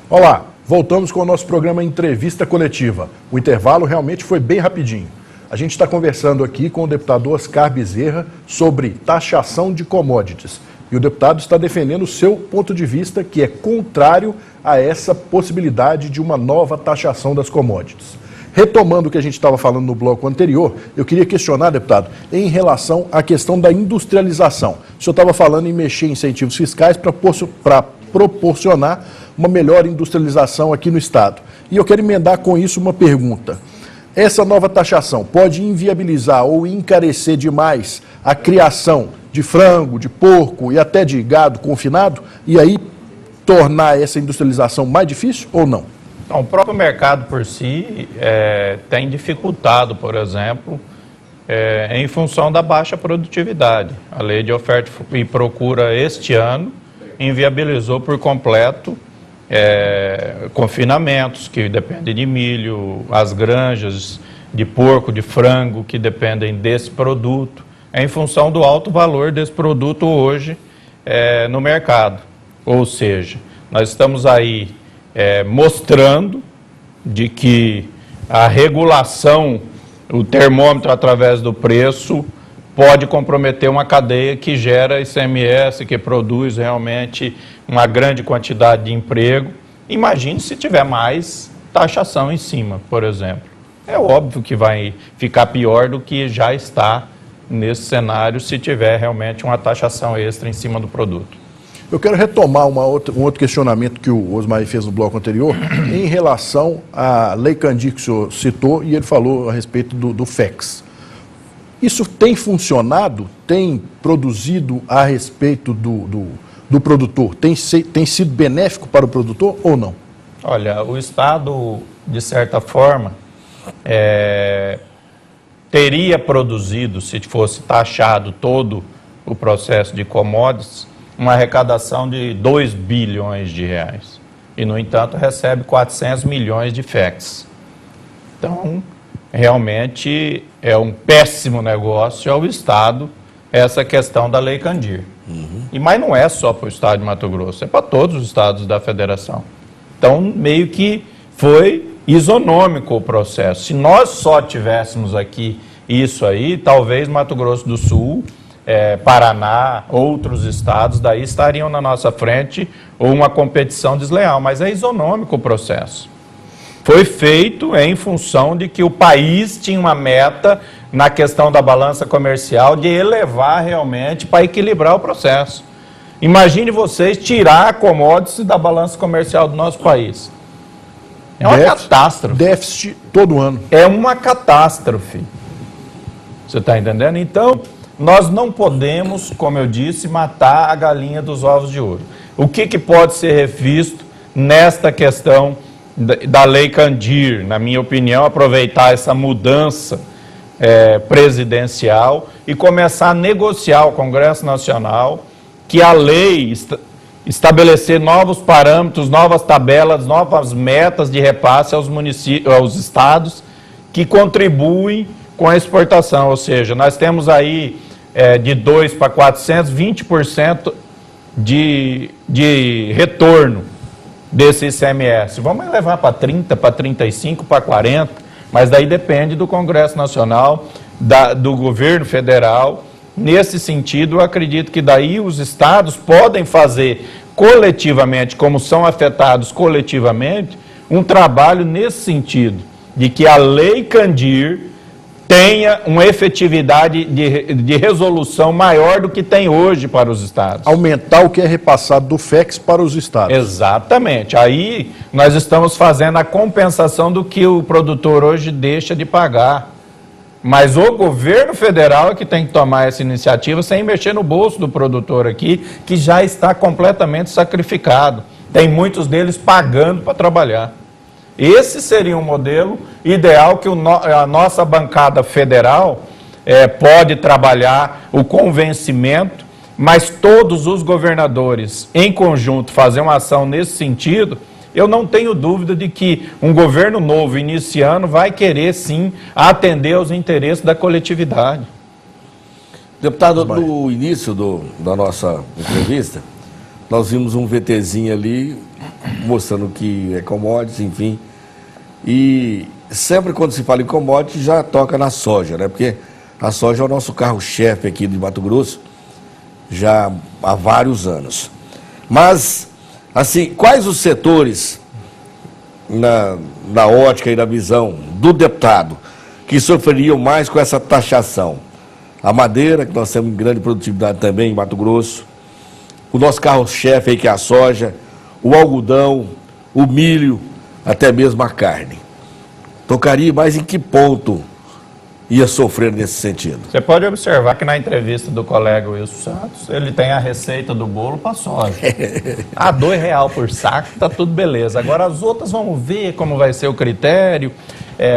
Olá, voltamos com o nosso programa Entrevista Coletiva. O intervalo realmente foi bem rapidinho. A gente está conversando aqui com o deputado Oscar Bezerra sobre taxação de commodities. E o deputado está defendendo o seu ponto de vista, que é contrário a essa possibilidade de uma nova taxação das commodities. Retomando o que a gente estava falando no bloco anterior, eu queria questionar, deputado, em relação à questão da industrialização. O senhor estava falando em mexer em incentivos fiscais para proporcionar uma melhor industrialização aqui no Estado. E eu quero emendar com isso uma pergunta. Essa nova taxação pode inviabilizar ou encarecer demais a criação de frango, de porco e até de gado confinado e aí tornar essa industrialização mais difícil ou não? Então, o próprio mercado por si tem dificultado, por exemplo, em função da baixa produtividade. A lei de oferta e procura este ano inviabilizou por completo confinamentos que dependem de milho, as granjas de porco, de frango que dependem desse produto, em função do alto valor desse produto hoje no mercado. Ou seja, nós estamos aí mostrando de que a regulação, o termômetro através do preço, pode comprometer uma cadeia que gera ICMS, que produz realmente uma grande quantidade de emprego. Imagine se tiver mais taxação em cima, por exemplo. É óbvio que vai ficar pior do que já está nesse cenário se tiver realmente uma taxação extra em cima do produto. Eu quero retomar um outro questionamento que o Osmar fez no bloco anterior, em relação à Lei Candir que o senhor citou, e ele falou a respeito do FEX. Isso tem funcionado? Tem produzido a respeito do produtor? Tem sido benéfico para o produtor ou não? Olha, o Estado, de certa forma, teria produzido, se fosse taxado todo o processo de commodities, uma arrecadação de 2 bilhões de reais. E, no entanto, recebe 400 milhões de FEX. Então, realmente é um péssimo negócio ao Estado essa questão da Lei Candir. Mas não é só para o Estado de Mato Grosso, é para todos os estados da federação. Então, meio que foi isonômico o processo. Se nós só tivéssemos aqui isso aí, talvez Mato Grosso do Sul, Paraná, outros estados, daí estariam na nossa frente ou uma competição desleal, mas é isonômico o processo. Foi feito em função de que o país tinha uma meta na questão da balança comercial de elevar realmente para equilibrar o processo. Imagine vocês tirar a commodities da balança comercial do nosso país. É uma catástrofe. Déficit todo ano. É uma catástrofe. Você está entendendo? Então, nós não podemos, como eu disse, matar a galinha dos ovos de ouro. O que pode ser revisto nesta questão da Lei Candir? Na minha opinião, aproveitar essa mudança presidencial e começar a negociar o Congresso Nacional que a lei estabelecer novos parâmetros, novas tabelas, novas metas de repasse aos municípios, aos estados que contribuem com a exportação. Ou seja, nós temos aí de 2 para 420% de retorno desse ICMS. Vamos levar para 30, para 35, para 40, mas daí depende do Congresso Nacional, do governo federal. Nesse sentido, eu acredito que daí os estados podem fazer coletivamente, como são afetados coletivamente, um trabalho nesse sentido, de que a Lei Candir tenha uma efetividade de resolução maior do que tem hoje para os estados. Aumentar o que é repassado do FEX para os estados. Exatamente. Aí nós estamos fazendo a compensação do que o produtor hoje deixa de pagar. Mas o governo federal é que tem que tomar essa iniciativa sem mexer no bolso do produtor aqui, que já está completamente sacrificado. Tem muitos deles pagando para trabalhar. Esse seria um modelo ideal que a nossa bancada federal pode trabalhar o convencimento, mas todos os governadores em conjunto fazer uma ação nesse sentido. Eu não tenho dúvida de que um governo novo iniciando vai querer sim atender aos interesses da coletividade. Deputado, no início da nossa entrevista, nós vimos um VTzinho ali mostrando que é commodities, enfim. E sempre quando se fala em commodities, já toca na soja, né? Porque a soja é o nosso carro-chefe aqui de Mato Grosso, já há vários anos. Mas, assim, quais os setores, na ótica e na visão do deputado, que sofreriam mais com essa taxação? A madeira, que nós temos grande produtividade também em Mato Grosso, o nosso carro-chefe aí, que é a soja, o algodão, o milho, até mesmo a carne. Tocaria mais em que ponto ia sofrer nesse sentido? Você pode observar que na entrevista do colega Wilson Santos, ele tem a receita do bolo para soja. Ah, R$2 por saco, tá tudo beleza. Agora as outras vamos ver como vai ser o critério,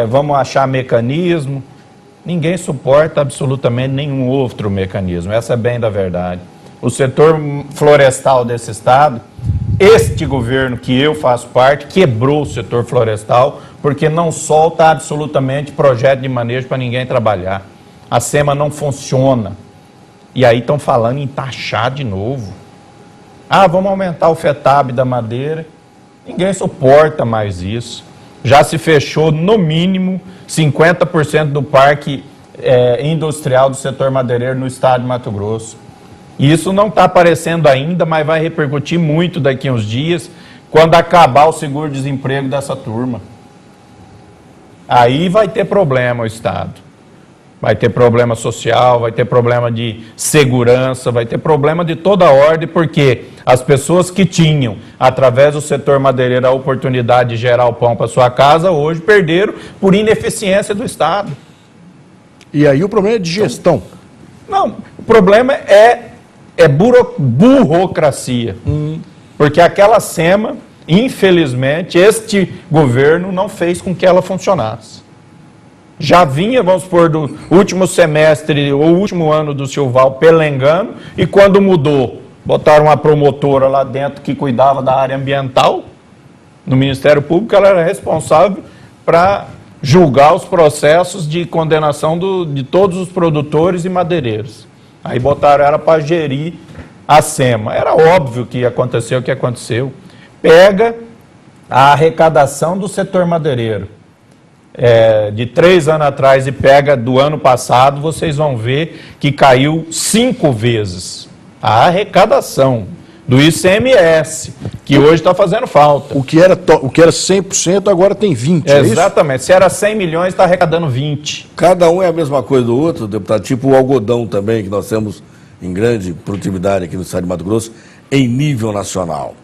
vamos achar mecanismo. Ninguém suporta absolutamente nenhum outro mecanismo, essa é bem da verdade. O setor florestal desse estado, este governo que eu faço parte, quebrou o setor florestal, porque não solta absolutamente projeto de manejo para ninguém trabalhar. A SEMA não funciona. E aí estão falando em taxar de novo. Ah, vamos aumentar o FETAB da madeira. Ninguém suporta mais isso. Já se fechou, no mínimo, 50% do parque industrial do setor madeireiro no estado de Mato Grosso. E isso não está aparecendo ainda, mas vai repercutir muito daqui a uns dias, quando acabar o seguro-desemprego dessa turma. Aí vai ter problema o estado. Vai ter problema social, vai ter problema de segurança, vai ter problema de toda a ordem, porque as pessoas que tinham, através do setor madeireiro, a oportunidade de gerar o pão para sua casa, hoje perderam por ineficiência do Estado. E aí o problema é de gestão. Não, o problema é burocracia. Porque aquela SEMA, infelizmente, este governo não fez com que ela funcionasse. Já vinha, vamos supor, do último semestre ou último ano do Silval pelengando, e quando mudou, botaram uma promotora lá dentro que cuidava da área ambiental, no Ministério Público, ela era responsável para julgar os processos de condenação de todos os produtores e madeireiros. Aí botaram ela para gerir a SEMA. Era óbvio que ia acontecer o que aconteceu. Pega a arrecadação do setor madeireiro de 3 anos atrás e pega do ano passado, vocês vão ver que caiu 5 vezes a arrecadação do ICMS, que hoje está fazendo falta. O que era 100% agora tem 20%, é isso? Exatamente. Se era 100 milhões, está arrecadando 20. Cada um é a mesma coisa do outro, deputado, tipo o algodão também, que nós temos em grande produtividade aqui no estado de Mato Grosso, em nível nacional.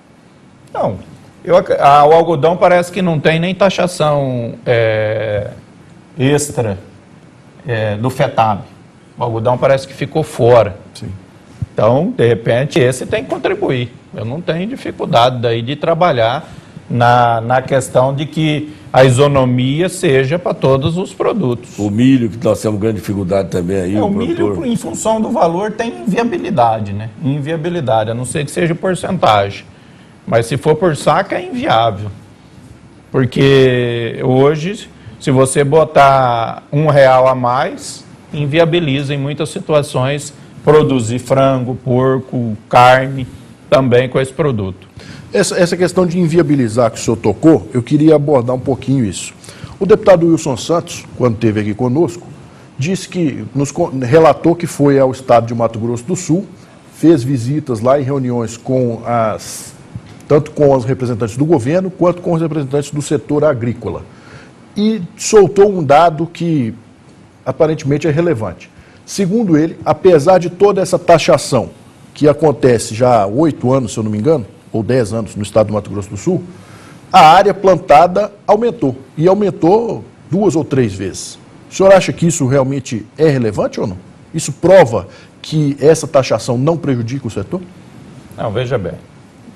Não, o algodão parece que não tem nem taxação extra do FETAB. O algodão parece que ficou fora. Sim. Então, de repente, esse tem que contribuir. Eu não tenho dificuldade daí de trabalhar na questão de que a isonomia seja para todos os produtos. O milho, que nós temos grande dificuldade também aí. O milho, em função do valor, tem inviabilidade, né? Inviabilidade, a não ser que seja porcentagem. Mas se for por saco, é inviável. Porque hoje, se você botar R$1 a mais, inviabiliza em muitas situações produzir frango, porco, carne, também com esse produto. Essa questão de inviabilizar que o senhor tocou, eu queria abordar um pouquinho isso. O deputado Wilson Santos, quando esteve aqui conosco, disse que, relatou que foi ao estado de Mato Grosso do Sul, fez visitas lá e reuniões tanto com os representantes do governo, quanto com os representantes do setor agrícola. E soltou um dado que aparentemente é relevante. Segundo ele, apesar de toda essa taxação que acontece já há 8 anos, se eu não me engano, ou 10 anos no estado do Mato Grosso do Sul, a área plantada aumentou. E aumentou 2 ou 3 vezes. O senhor acha que isso realmente é relevante ou não? Isso prova que essa taxação não prejudica o setor? Não, veja bem.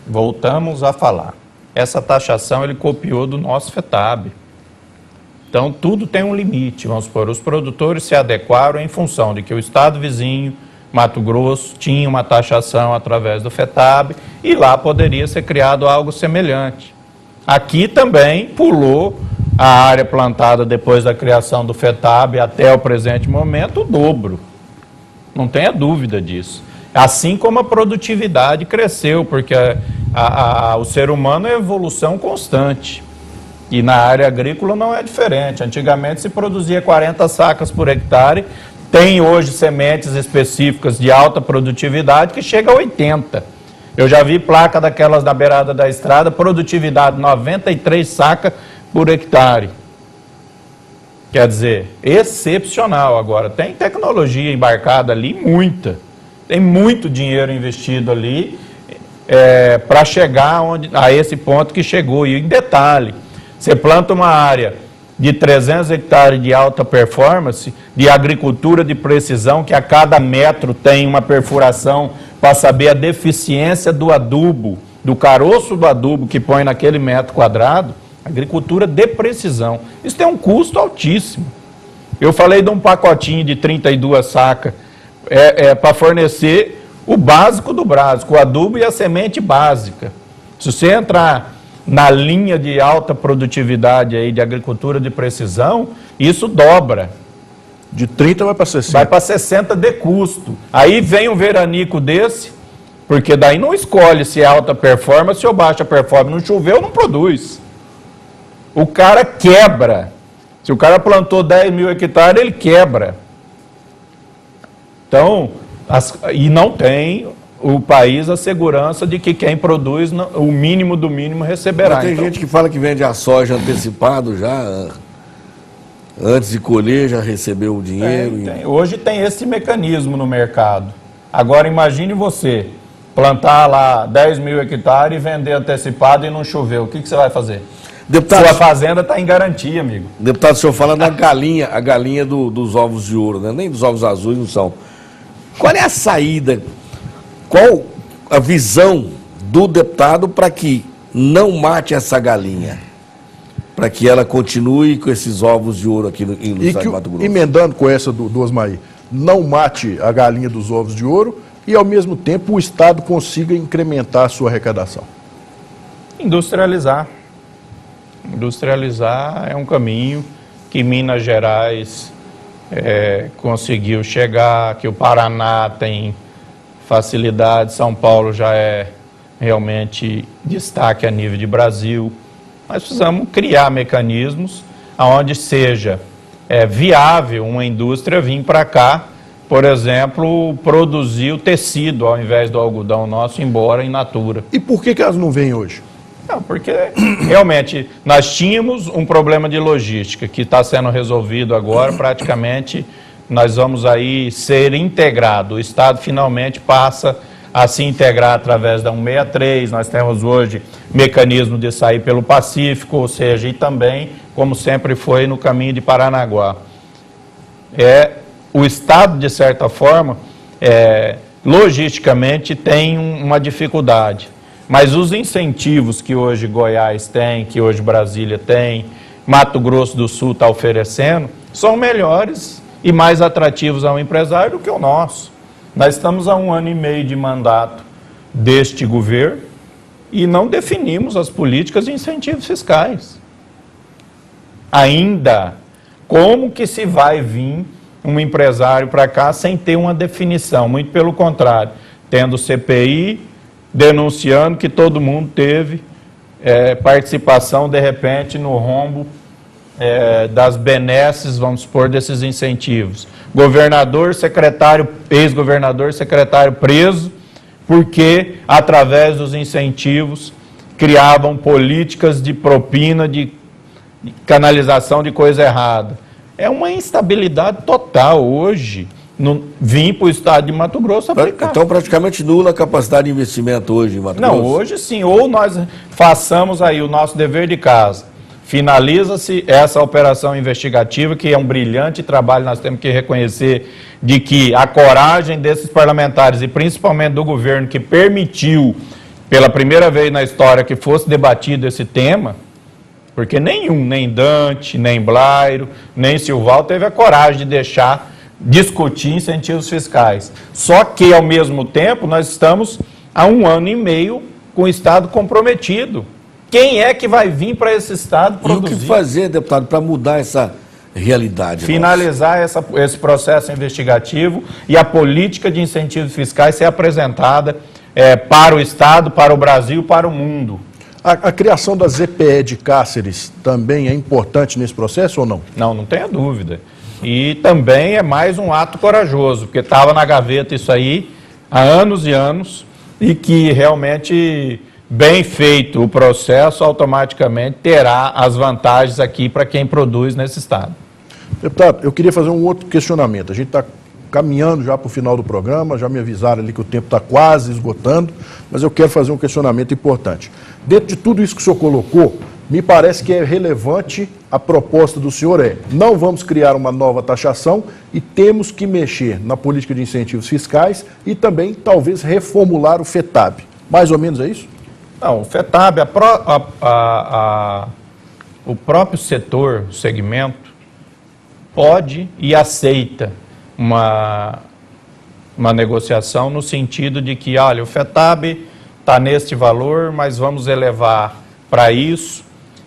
Voltamos a falar. Essa taxação ele copiou do nosso FETAB. Então, tudo tem um limite, vamos supor, os produtores se adequaram em função de que o estado vizinho, Mato Grosso, tinha uma taxação através do FETAB e lá poderia ser criado algo semelhante. Aqui também pulou a área plantada depois da criação do FETAB até o presente momento o dobro. Não tenha dúvida disso. Assim como a produtividade cresceu, porque o ser humano é evolução constante. E na área agrícola não é diferente. Antigamente se produzia 40 sacas por hectare, tem hoje sementes específicas de alta produtividade que chega a 80. Eu já vi placa daquelas na beirada da estrada, produtividade 93 sacas por hectare. Quer dizer, excepcional. Agora, tem tecnologia embarcada ali, muita. Tem muito dinheiro investido ali para chegar a esse ponto que chegou. E em detalhe, você planta uma área de 300 hectares de alta performance, de agricultura de precisão, que a cada metro tem uma perfuração para saber a deficiência do adubo, do caroço do adubo que põe naquele metro quadrado, agricultura de precisão. Isso tem um custo altíssimo. Eu falei de um pacotinho de 32 sacas para fornecer o básico do básico, o adubo e a semente básica. Se você entrar na linha de alta produtividade aí de agricultura de precisão, isso dobra. De 30 vai para 60. Vai para 60 de custo. Aí vem um veranico desse, porque daí não escolhe se é alta performance ou baixa performance. Não choveu, não produz. O cara quebra. Se o cara plantou 10 mil hectares, ele quebra. Então, e não tem o país a segurança de que quem produz o mínimo do mínimo receberá. Mas tem gente que fala que vende a soja antecipado já, antes de colher, já recebeu o dinheiro. Hoje tem esse mecanismo no mercado. Agora imagine você plantar lá 10 mil hectares e vender antecipado e não chover. O que você vai fazer? Deputado, sua fazenda está em garantia, amigo. Deputado, o senhor fala da galinha, a galinha dos ovos de ouro, né? Nem dos ovos azuis não são. Qual é a saída? Qual a visão do deputado para que não mate essa galinha? Para que ela continue com esses ovos de ouro aqui no estado de Mato Grosso. Emendando com essa do Osmaí, não mate a galinha dos ovos de ouro e, ao mesmo tempo, o Estado consiga incrementar a sua arrecadação. Industrializar. Industrializar é um caminho que Minas Gerais conseguiu chegar, que o Paraná tem facilidade, São Paulo já é realmente destaque a nível de Brasil. Nós precisamos criar mecanismos onde seja viável uma indústria vir para cá, por exemplo, produzir o tecido ao invés do algodão nosso, embora in natura. E por que elas não vêm hoje? Não, porque realmente nós tínhamos um problema de logística que está sendo resolvido agora, praticamente nós vamos aí ser integrado. O Estado finalmente passa a se integrar através da 163, nós temos hoje mecanismo de sair pelo Pacífico, ou seja, e também, como sempre foi, no caminho de Paranaguá. O Estado, de certa forma, logisticamente tem uma dificuldade, mas os incentivos que hoje Goiás tem, que hoje Brasília tem, Mato Grosso do Sul está oferecendo, são melhores e mais atrativos ao empresário do que o nosso. Nós estamos há 1 ano e meio de mandato deste governo e não definimos as políticas de incentivos fiscais. Ainda, como que se vai vir um empresário para cá sem ter uma definição? Muito pelo contrário, tendo CPI, denunciando que todo mundo teve participação, de repente, no rombo das benesses, vamos supor, desses incentivos. Governador, secretário, ex-governador, secretário preso, porque, através dos incentivos, criavam políticas de propina, de canalização de coisa errada. É uma instabilidade total hoje. Vim para o estado de Mato Grosso aplicar. Então, praticamente nula a capacidade de investimento hoje em Mato Grosso? Não, hoje sim. Ou nós façamos aí o nosso dever de casa. Finaliza-se essa operação investigativa, que é um brilhante trabalho, nós temos que reconhecer de que a coragem desses parlamentares, e principalmente do governo, que permitiu, pela primeira vez na história, que fosse debatido esse tema, porque nenhum, nem Dante, nem Blairo, nem Silval, teve a coragem de discutir incentivos fiscais. Só que, ao mesmo tempo, nós estamos há 1 ano e meio com o Estado comprometido. Quem é que vai vir para esse Estado produzir? E o que fazer, deputado, para mudar realidade. Finalizar esse processo investigativo e a política de incentivos fiscais ser apresentada para o Estado, para o Brasil, para o mundo. A criação da ZPE de Cáceres também é importante nesse processo ou não? Não, não tenha dúvida. E também é mais um ato corajoso, porque estava na gaveta isso aí há anos e anos, e que realmente, bem feito o processo, automaticamente terá as vantagens aqui para quem produz nesse estado. Deputado, eu queria fazer um outro questionamento. A gente está caminhando já para o final do programa, já me avisaram ali que o tempo está quase esgotando, mas eu quero fazer um questionamento importante. Dentro de tudo isso que o senhor colocou, me parece que é relevante a proposta do senhor não vamos criar uma nova taxação e temos que mexer na política de incentivos fiscais e também talvez reformular o FETAB. Mais ou menos é isso? Não, o FETAB, o próprio setor, o segmento, pode e aceita uma negociação no sentido de que, olha, o FETAB está neste valor, mas vamos elevar para isso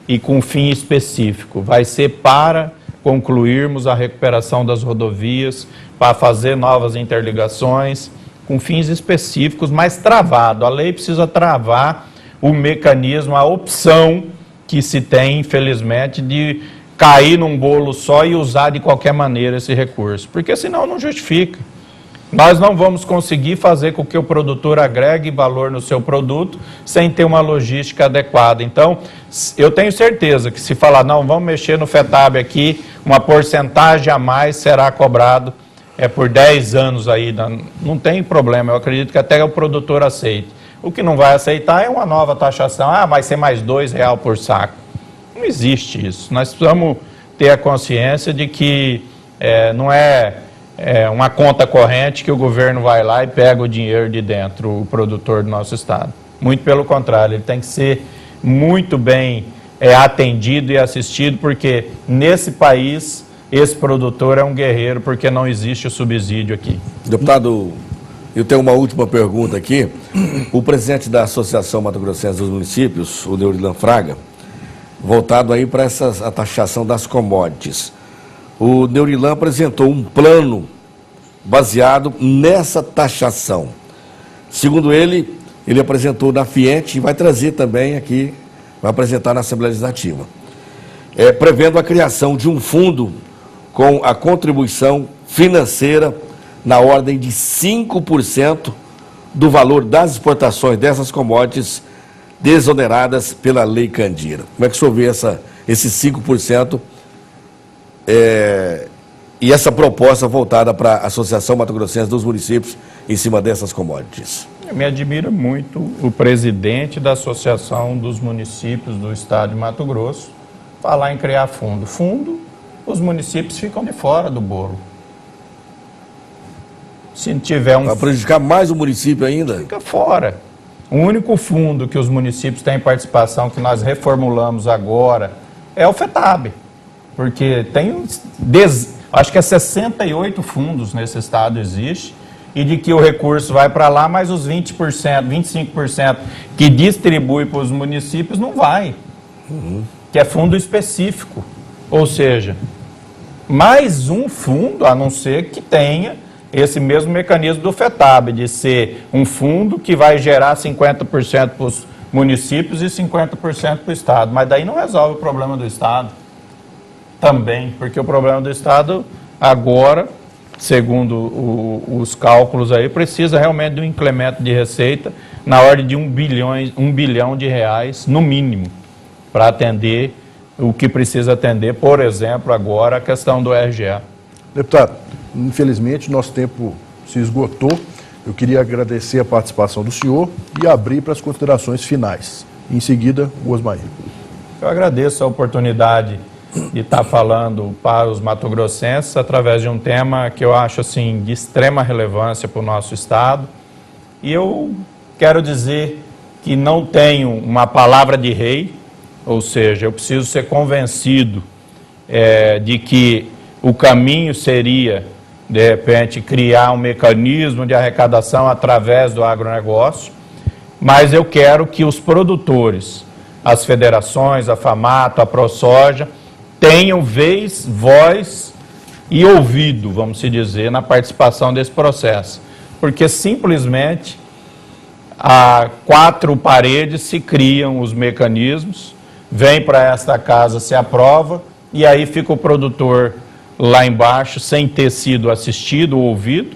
e com fim específico. Vai ser para concluirmos a recuperação das rodovias, para fazer novas interligações, com fins específicos, mas travado. A lei precisa travar o mecanismo, a opção que se tem, infelizmente, de cair num bolo só e usar de qualquer maneira esse recurso, porque senão não justifica. Nós não vamos conseguir fazer com que o produtor agregue valor no seu produto sem ter uma logística adequada. Então, eu tenho certeza que se falar, não, vamos mexer no FETAB aqui, uma porcentagem a mais será cobrado por 10 anos aí, não tem problema, eu acredito que até o produtor aceite. O que não vai aceitar é uma nova taxação, vai ser mais R$2 por saco. Não existe isso. Nós precisamos ter a consciência de que não é uma conta corrente que o governo vai lá e pega o dinheiro de dentro, o produtor do nosso estado. Muito pelo contrário, ele tem que ser muito bem atendido e assistido, porque nesse país, esse produtor é um guerreiro, porque não existe o subsídio aqui. Deputado, eu tenho uma última pergunta aqui. O presidente da Associação Mato Grossense dos Municípios, o Neurilan Fraga, voltado aí para a taxação das commodities. O Neurilan apresentou um plano baseado nessa taxação. Segundo ele apresentou na FIENT e vai trazer também aqui, vai apresentar na Assembleia Legislativa. Prevendo a criação de um fundo com a contribuição financeira na ordem de 5% do valor das exportações dessas commodities desoneradas pela Lei Candira. Como é que o senhor vê esses 5% e essa proposta voltada para a Associação Mato Grossense dos Municípios em cima dessas commodities? Me admira muito o presidente da Associação dos Municípios do Estado de Mato Grosso falar em criar fundo. Fundo, os municípios ficam de fora do bolo. Se tiver um... Vai prejudicar mais o município ainda? Fica fora. O único fundo que os municípios têm participação, que nós reformulamos agora, é o FETAB. Porque tem, acho que 68 fundos nesse estado existe, e de que o recurso vai para lá, mas os 20%, 25% que distribui para os municípios não vai. Que é fundo específico. Ou seja, mais um fundo, a não ser que tenha esse mesmo mecanismo do FETAB, de ser um fundo que vai gerar 50% para os municípios e 50% para o Estado. Mas daí não resolve o problema do Estado também, porque o problema do Estado agora, segundo os cálculos aí, precisa realmente de um incremento de receita na ordem de 1 bilhão de reais, no mínimo, para atender o que precisa atender, por exemplo, agora a questão do RGA. Deputado, infelizmente nosso tempo se esgotou. Eu queria agradecer a participação do senhor e abrir para as considerações finais. Em seguida, o Osmair. Eu agradeço a oportunidade de estar falando para os mato-grossenses através de um tema que eu acho assim de extrema relevância para o nosso estado. E eu quero dizer que não tenho uma palavra de rei, ou seja, eu preciso ser convencido de que o caminho seria, de repente, criar um mecanismo de arrecadação através do agronegócio, mas eu quero que os produtores, as federações, a FAMATO, a ProSoja, tenham vez, voz e ouvido, vamos se dizer, na participação desse processo. Porque simplesmente a 4 paredes se criam os mecanismos, vem para esta casa, se aprova, e aí fica o produtor lá embaixo sem ter sido assistido ou ouvido,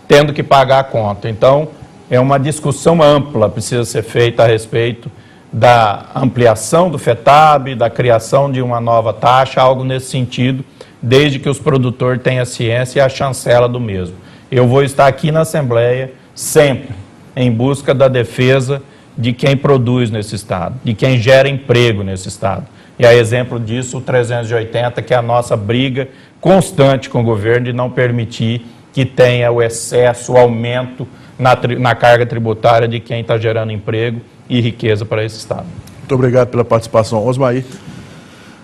tendo que pagar a conta. Então, é uma discussão ampla, precisa ser feita a respeito da ampliação do FETAB, da criação de uma nova taxa, algo nesse sentido, desde que os produtores tenham ciência e a chancela do mesmo. Eu vou estar aqui na Assembleia sempre em busca da defesa de quem produz nesse Estado, de quem gera emprego nesse Estado. E a exemplo disso, o 380, que é a nossa briga constante com o governo de não permitir que tenha o excesso, o aumento na carga tributária de quem está gerando emprego e riqueza para esse Estado. Muito obrigado pela participação. Osmair.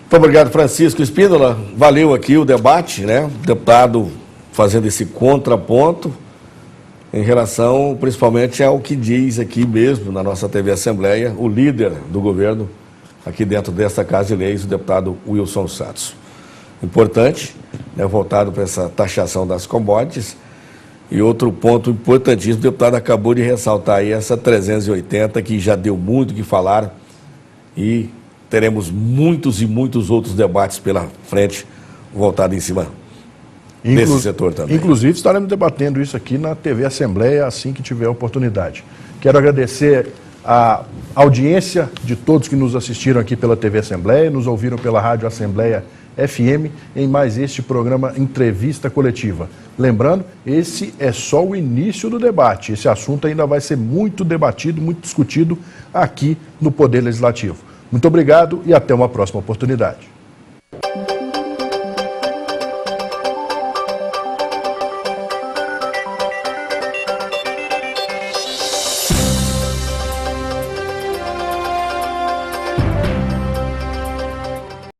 Muito obrigado, Francisco Espíndola. Valeu aqui o debate, né? O deputado fazendo esse contraponto em relação, principalmente, ao que diz aqui mesmo na nossa TV Assembleia, o líder do governo aqui dentro desta Casa de Leis, o deputado Wilson Santos. Importante, né, voltado para essa taxação das commodities. E outro ponto importantíssimo, o deputado acabou de ressaltar aí essa 380, que já deu muito o que falar, e teremos muitos e muitos outros debates pela frente, voltado em cima desse setor também. Inclusive, estaremos debatendo isso aqui na TV Assembleia assim que tiver oportunidade. Quero agradecer a audiência de todos que nos assistiram aqui pela TV Assembleia, nos ouviram pela Rádio Assembleia FM, em mais este programa Entrevista Coletiva. Lembrando, esse é só o início do debate. Esse assunto ainda vai ser muito debatido, muito discutido aqui no Poder Legislativo. Muito obrigado e até uma próxima oportunidade.